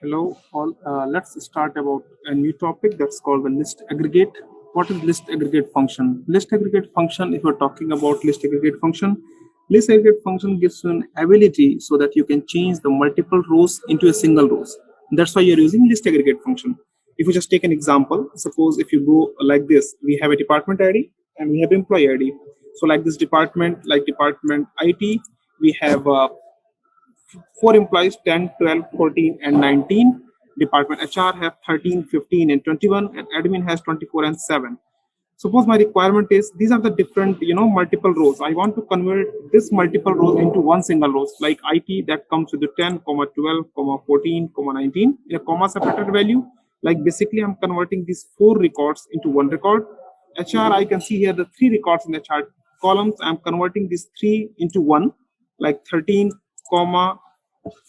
Hello all. Let's start about a new topic that's called the list aggregate. What is list aggregate function? List aggregate function, if we're talking about list aggregate function gives you an ability so that you can change the multiple rows into a single rows. That's why you're using list aggregate function. If you just take an example, suppose if you go like this, we have a department ID and we have employee ID. So like this department, like department IT, we have 4 employees, 10, 12, 14, and 19. Department HR have 13, 15, and 21, and admin has 24 and 7. Suppose my requirement is these are the different, multiple rows. I want to convert this multiple rows into one single rows, like IT that comes with the 10, 12, 14, 19 in a comma separated value. Like basically, I'm converting these 4 records into one record. HR, I can see here the 3 records in the chart columns. I'm converting these 3 into one, like 13, comma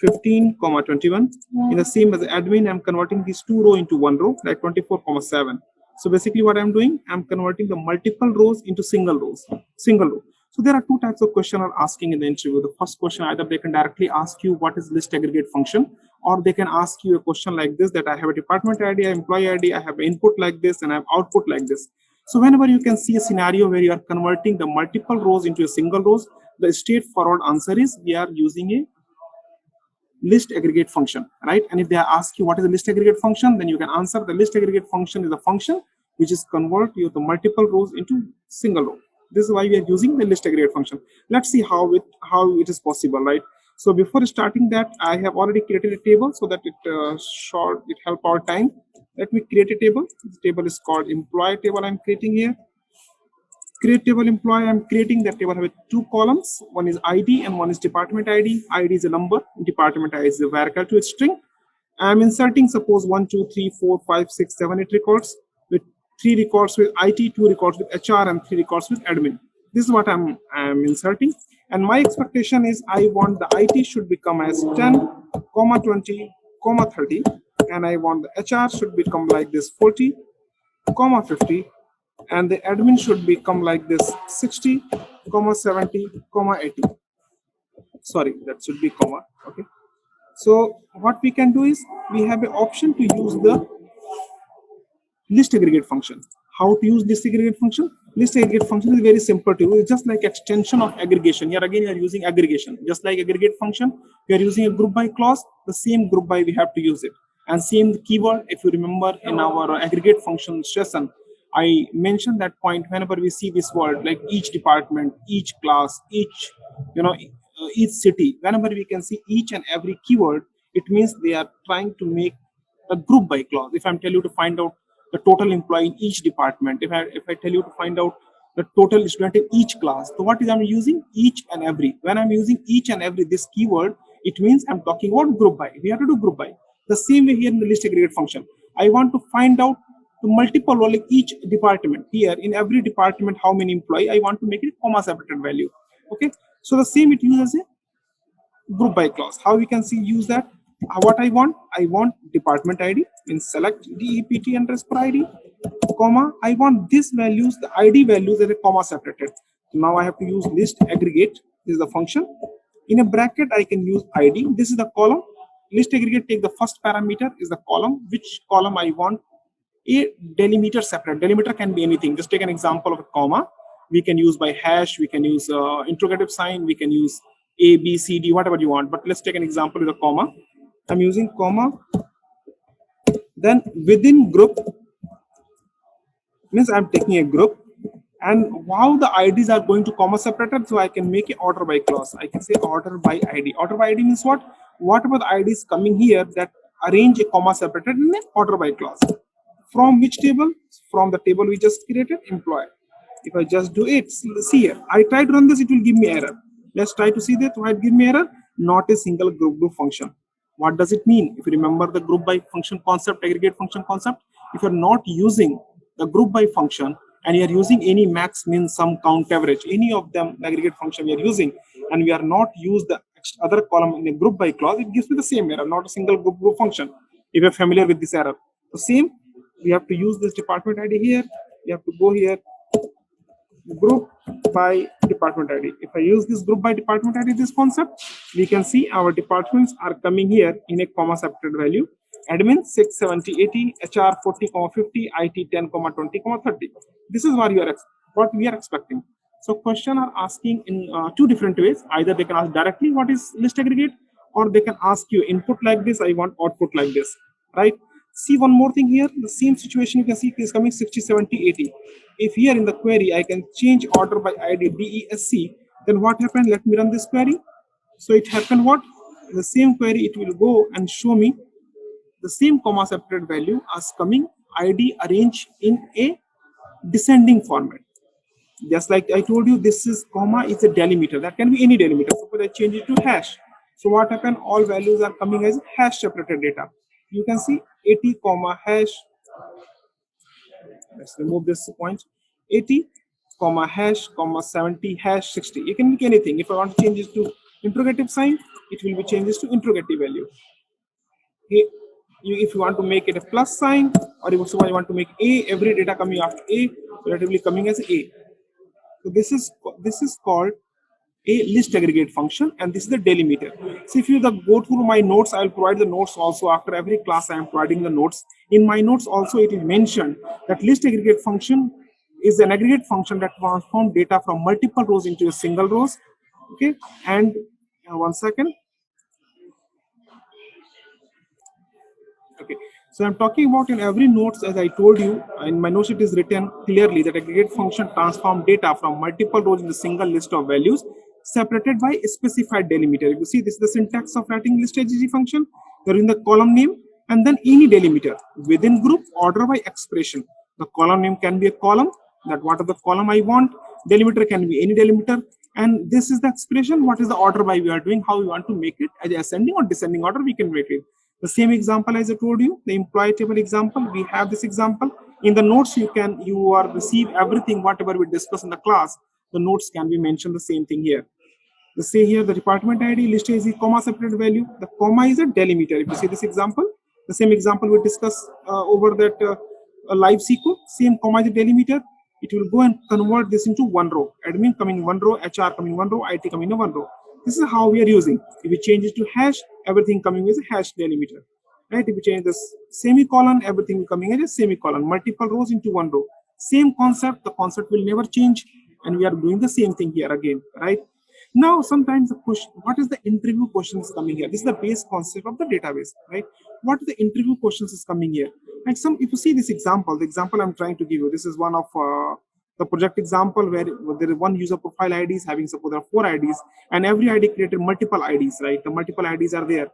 15, 21. In the same as admin, I'm converting these 2 rows into one row, like 24, 7. So basically what I'm doing, I'm converting the multiple rows into single row. So there are 2 types of question are asking in the interview. The first question, either they can directly ask you what is list aggregate function, or they can ask you a question like this, that I have a department ID, employee ID, I have input like this, and I have output like this. So whenever you can see a scenario where you are converting the multiple rows into a single rows, the straightforward answer is we are using a list aggregate function, right? And if they ask you what is the list aggregate function, then you can answer the list aggregate function is a function which is convert you the multiple rows into single row. This is why we are using the list aggregate function. Let's see how it is possible, right? So before starting that, I have already created a table so that it help our time. Let me create a table. This table is called employee table. I'm creating here. Create table employee, I'm creating that table with 2 columns. One is ID and one is department ID. ID is a number, department ID is a varchar to a string. I'm inserting suppose 1, 2, 3, 4, 5, 6, 7, 8 records with 3 records with IT, 2 records with HR, and 3 records with admin. This is what I'm inserting. And my expectation is I want the IT should become as 10, 20, 30, and I want the HR should become like this 40, 50, and the admin should become like this 60, 70, 80. Sorry, that should be comma. Okay. So what we can do is we have an option to use the list aggregate function. How to use list aggregate function? List aggregate function is very simple to use. It's just like extension of aggregation. Here again, you are using aggregation. Just like aggregate function, we are using a group by clause. The same group by we have to use it. And same keyword, if you remember in our aggregate function session, I mentioned that point whenever we see this word like each department, each class, each city, whenever we can see each and every keyword, it means they are trying to make a group by clause. If I'm tell you to find out the total employee in each department, if I tell you to find out the total student in each class, so what is I'm using each and every. When I'm using each and every this keyword, it means I'm talking about group by. We have to do group by. The same way here in the list aggregate function, I want to find out the multiple role in each department. Here in every department, how many employee, I want to make it comma separated value. Okay, so the same it uses a group by clause. How we can see use that? What I want department ID in select DEPT underscore ID, comma, I want this values, the ID values as a comma separated. So now I have to use list aggregate. This is the function. In a bracket, I can use ID. This is the column. List aggregate take the first parameter is the column. Which column I want a delimiter separate. Delimiter can be anything. Just take an example of a comma. We can use by hash. We can use interrogative sign. We can use A, B, C, D, whatever you want. But let's take an example with a comma. I'm using comma. Then within group means I'm taking a group, and how the IDs are going to comma separated, so I can make an order by clause. I can say order by ID. Order by ID means what? Whatever the IDs coming here that arrange a comma separated in an order by clause. From which table? From the table we just created, employee. If I just do it, see here, I try to run this, it will give me error. Let's try to see that why it give me error. Not a single group function. What does it mean? If you remember the group by function concept, aggregate function concept, if you're not using the group by function and you're using any max, min, sum, count, average, any of them the aggregate function we are using, and we are not use the other column in a group by clause, it gives me the same error, not a single group function. If you're familiar with this error, the same, we have to use this department ID here. You have to go here, group by department ID. If I use this group by department ID, this concept, we can see our departments are coming here in a comma separated value. Admin 6, 70, 80, HR 40, 50, IT 10, 20, 30. This is what what we are expecting. So question are asking in two different ways. Either they can ask directly what is list aggregate, or they can ask you input like this, I want output like this, right? See one more thing here, the same situation you can see is coming 60, 70, 80. If here in the query I can change order by ID DESC, then what happened? Let me run this query. So it happened what? The same query, it will go and show me the same comma separated value as coming ID arranged in a descending format. Just like I told you, this is comma is a delimiter. That can be any delimiter. Suppose I change it to hash. So what happened? All values are coming as hash separated data. You can see 80 comma hash. Let's remove this point. 80 comma hash comma 70 hash 60. You can make anything. If I want to change it to interrogative sign, it will be changes to interrogative value. Okay. If you want to make it a plus sign, or if you want to make a, every data coming after a relatively coming as a. So this is called a list aggregate function, and this is the delimiter. So if you go through my notes, I will provide the notes also. After every class I am providing the notes. In my notes also it is mentioned that list aggregate function is an aggregate function that transforms data from multiple rows into a single rows. Okay, and 1 second. Okay, so I'm talking about in every notes, as I told you, in my notes it is written clearly that aggregate function transform data from multiple rows in a single list of values separated by a specified delimiter. You see, this is the syntax of writing list aggregate function. You're in the column name and then any delimiter within group order by expression. The column name can be a column, that what are the column I want. Delimiter can be any delimiter, and this is the expression. What is the order by we are doing? How we want to make it as ascending or descending order? We can make it. The same example as I told you, the employee table example, we have this example. In the notes, you are receive everything, whatever we discuss in the class, the notes can be mentioned the same thing here. Let's say here the department ID list is a comma separated value. The comma is a delimiter. If you see this example, the same example we discuss over that live SQL, same comma is a delimiter. It will go and convert this into one row. Admin coming one row, HR coming one row, IT coming in one row. This is how we are using. If we change it to hash, everything coming with a hash delimiter. Right? If we change this semicolon, everything coming as a semicolon. Multiple rows into one row. Same concept. The concept will never change, and we are doing the same thing here again. Right? Now, sometimes the question, what is the interview questions coming here? This is the base concept of the database, right? What are the interview questions is coming here? Like if you see this example, the example I'm trying to give you, this is one of the project example where there is one user profile IDs having suppose there are 4 IDs, and every ID created multiple IDs, right? The multiple IDs are there.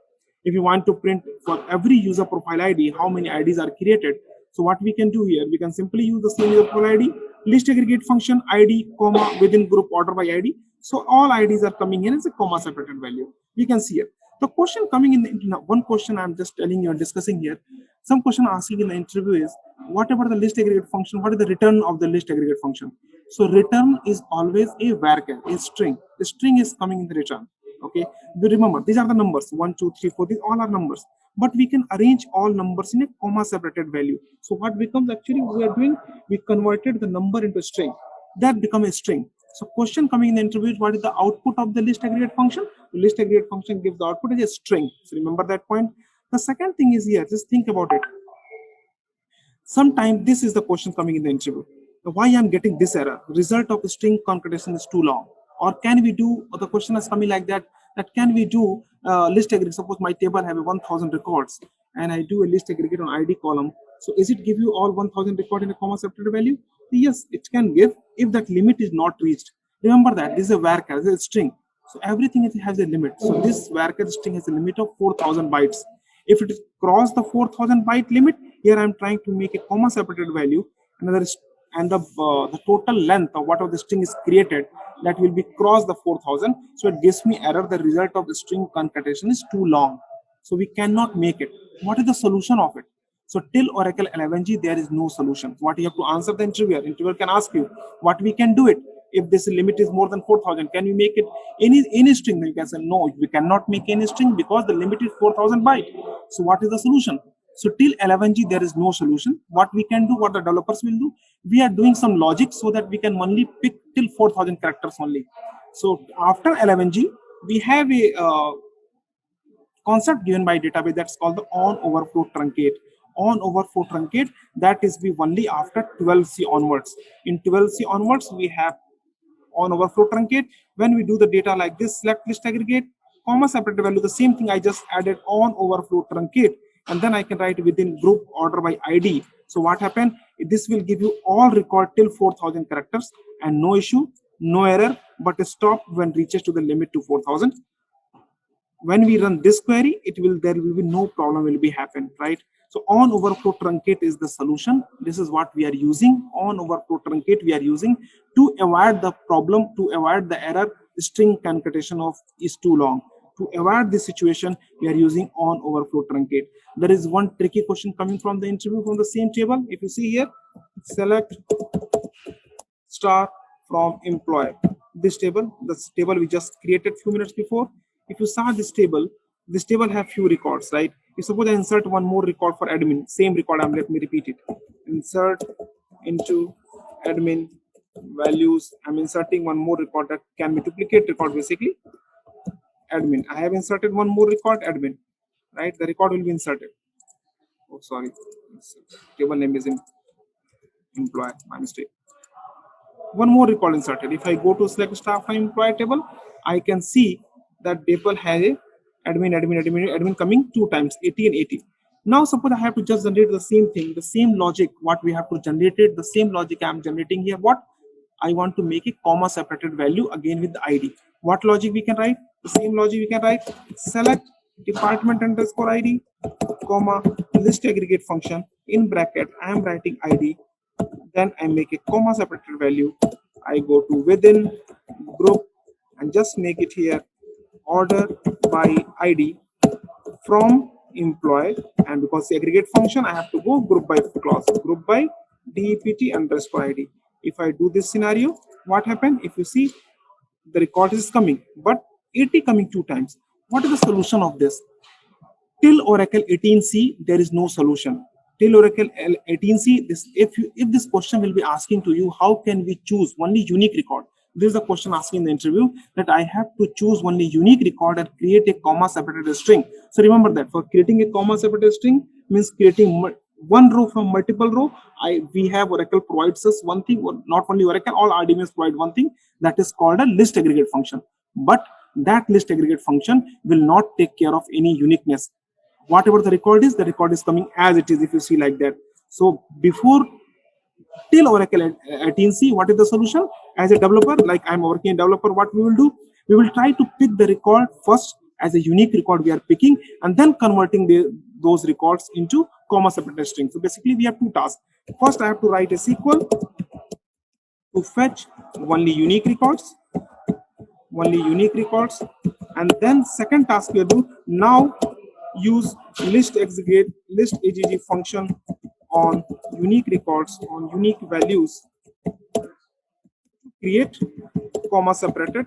If you want to print for every user profile ID, how many IDs are created? So what we can do here, we can simply use the same user profile ID, list aggregate function ID, comma, within group order by ID. So all IDs are coming in as a comma separated value. You can see it. The question coming in one question I'm just telling you and discussing here. Some question asking in the interview is, what about the list aggregate function? What is the return of the list aggregate function? So return is always a varchar, a string. The string is coming in the return. Okay, remember these are the numbers 1, 2, 3, 4. These all are numbers, but we can arrange all numbers in a comma separated value. So what becomes actually we are doing? We converted the number into a string. That become a string. So question coming in the interview is, what is the output of the list aggregate function? The list aggregate function gives the output as a string. So remember that point. The second thing is here, just think about it. Sometimes this is the question coming in the interview. Why I'm getting this error? Result of the string concatenation is too long. Or can we do, or the question is coming like that, that can we do list aggregate? Suppose my table have 1000 records and I do a list aggregate on ID column. So is it give you all 1000 record in a comma separated value? Yes, it can give if that limit is not reached. Remember that this is a varchar, this is a string. So everything has a limit. So this varchar string has a limit of 4000 bytes. If it cross the 4000 byte limit, here I'm trying to make a comma separated value, and the total length of whatever the string is created, that will be cross the 4000. So it gives me error. The result of the string concatenation is too long. So we cannot make it. What is the solution of it? So till Oracle 11g, there is no solution. What you have to answer the interviewer. Interviewer can ask you, what we can do it. If this limit is more than 4000, can you make it any string? Then you can say, no, we cannot make any string because the limit is 4000 byte. So what is the solution? So till 11g, there is no solution. What we can do, what the developers will do, we are doing some logic so that we can only pick till 4000 characters only. So after 11g, we have a concept given by database that's called the on overflow truncate. On overflow truncate, that is be only after 12c onwards. In 12c onwards, we have on overflow truncate. When we do the data like this, select list aggregate, comma separated value, the same thing I just added on overflow truncate, and then I can write within group order by ID. So what happened? This will give you all record till 4000 characters and no issue, no error, but stop when reaches to the limit to 4000. When we run this query, there will be no problem will be happen, right? So on overflow truncate is the solution. This is what we are using. On overflow truncate we are using to avoid the problem, to avoid the error. String concatenation of is too long. To avoid this situation, we are using on overflow truncate. There is one tricky question coming from the interview from the same table. If you see here, select star from employee. This table we just created few minutes before. If you saw this table have few records, right? If suppose I insert one more record for admin, same record, let me repeat it. Insert into admin values. I'm inserting one more record that can be duplicate record, basically. Admin. I have inserted one more record, admin, right? The record will be inserted. Oh, sorry. Table name is in employee, my mistake. One more record inserted. If I go to select staff from employee table, I can see that table has a admin coming 2 times, 80 and 80. Now suppose I have to just generate the same thing, the same logic, what we have to generate it, the same logic I am generating here. What I want to make a comma separated value again with the ID. What logic we can write? The same logic we can write. Select department underscore ID, comma list aggregate function, in bracket I am writing ID. Then I make a comma separated value. I go to within group and just make it here order by ID from employee, and because the aggregate function I have to go group by clause, group by DEPT underscore ID. If I do this scenario, what happened? If you see, the record is coming, but 80 coming 2 times. What is the solution of this? Till Oracle 18c, there is no solution. Till Oracle 18c, if this question will be asking to you, how can we choose only unique record? This is the question asking in the interview, that I have to choose only unique record and create a comma separated string. So remember that for creating a comma separated string means creating one row from multiple row. We have Oracle provides us one thing, or not only Oracle, all RDMS provide one thing, that is called a list aggregate function. But that list aggregate function will not take care of any uniqueness. Whatever the record is coming as it is, if you see like that. So before till Oracle 18c, what is the solution? As a developer, like I'm working a developer, what we will do? We will try to pick the record first as a unique record we are picking, and then converting those records into comma separated string. So basically we have 2 tasks. First I have to write a SQL to fetch only unique records, and then second task we will do, now use list agg function on unique records, on unique values, create comma separated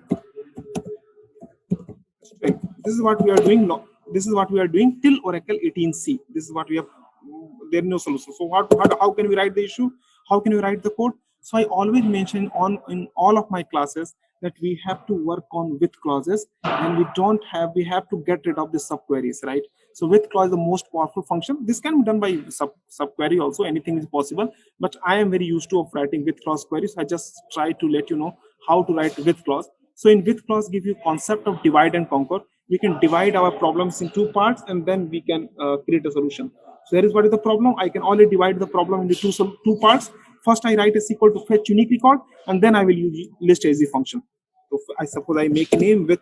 string. This is what we are doing now. This is what we are doing till Oracle 18c. This is what we have. There is no solution. So how can we write the issue? How can we write the code? So I always mention in all of my classes that we have to work on with clauses, and we have to get rid of the subqueries, right? So with clause is the most powerful function. This can be done by subquery also, anything is possible, but I am very used to of writing with clause queries. I just try to let you know how to write with clause. So in with clause give you concept of divide and conquer. We can divide our problems in 2 parts, and then we can create a solution. So here is what is the problem. I can only divide the problem into two parts. First I write a SQL to fetch unique record, and then I will use list as a function. So I suppose I make a name with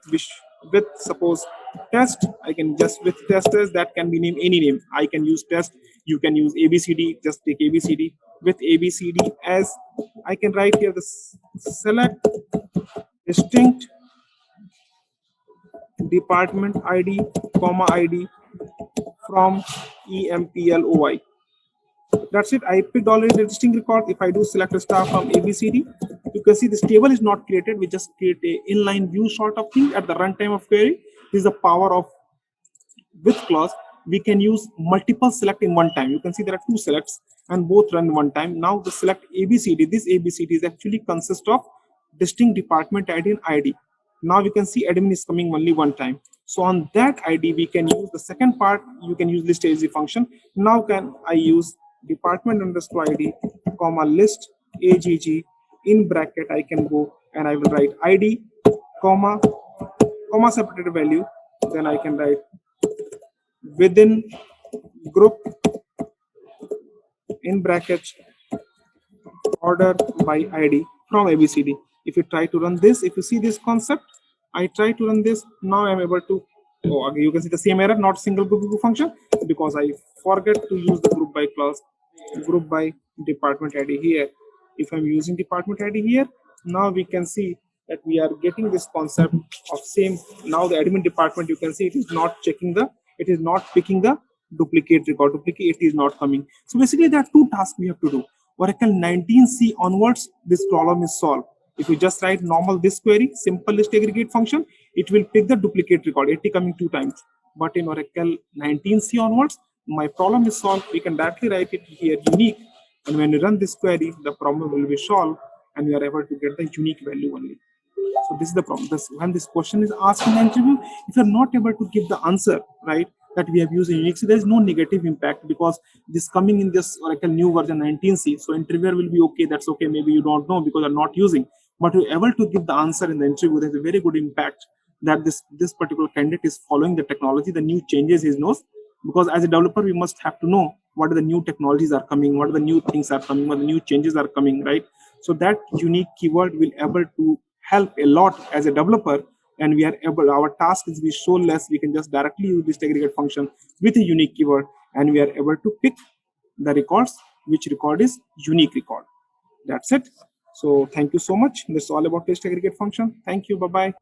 suppose test. I can just with testers, that can be named any name. I can use test. You can use ABCD. Just take ABCD. With ABCD as I can write here the select distinct department ID, comma ID from EMPLOI. That's it. I picked already the distinct record. If I do select a star from ABCD, you can see this table is not created. We just create a inline view sort of thing at the runtime of query. This is the power of with clause. We can use multiple select in one time. You can see there are 2 selects and both run one time. Now the select ABCD, this ABCD is actually consist of distinct department ID and ID. Now you can see admin is coming only one time. So on that ID, we can use the second part. You can use list AG function. Now can I use department underscore ID, comma list AGG in bracket. I can go and I will write ID, comma separated value. Then I can write within group in brackets order by ID from ABCD. If you try to run this, if you see this concept, I try to run this. Now I'm able to, oh, again, you can see the same error, not single group function, because I forget to use the group by class, group by department ID here. If I'm using department ID here, now we can see that we are getting this concept of same. Now the admin department, you can see it is not checking the, it is not picking the duplicate record. Duplicate is not coming. So basically there are two tasks we have to do. Oracle 19C onwards, this problem is solved. If you just write normal this query, simple list aggregate function, it will pick the duplicate record, 80 coming 2 times. But in Oracle 19C onwards, my problem is solved. We can directly write it here unique. And when you run this query, the problem will be solved and we are able to get the unique value only. So this is the problem. When this question is asked in the interview, if you're not able to give the answer, right, that we have used in Unix, there is no negative impact because this coming in this Oracle new version 19C. So interviewer will be okay. That's okay. Maybe you don't know because you're not using. But you're able to give the answer in the interview, there's a very good impact that this particular candidate is following the technology, the new changes he knows. Because as a developer, we must have to know what are the new technologies are coming, what are the new things are coming, what the new changes are coming, right? So that unique keyword will able to help a lot as a developer, and we are able, our task is we so less, we can just directly use this aggregate function with a unique keyword, and we are able to pick the records, which record is unique record. That's it. So thank you so much. This is all about list aggregate function. Thank you. Bye-bye.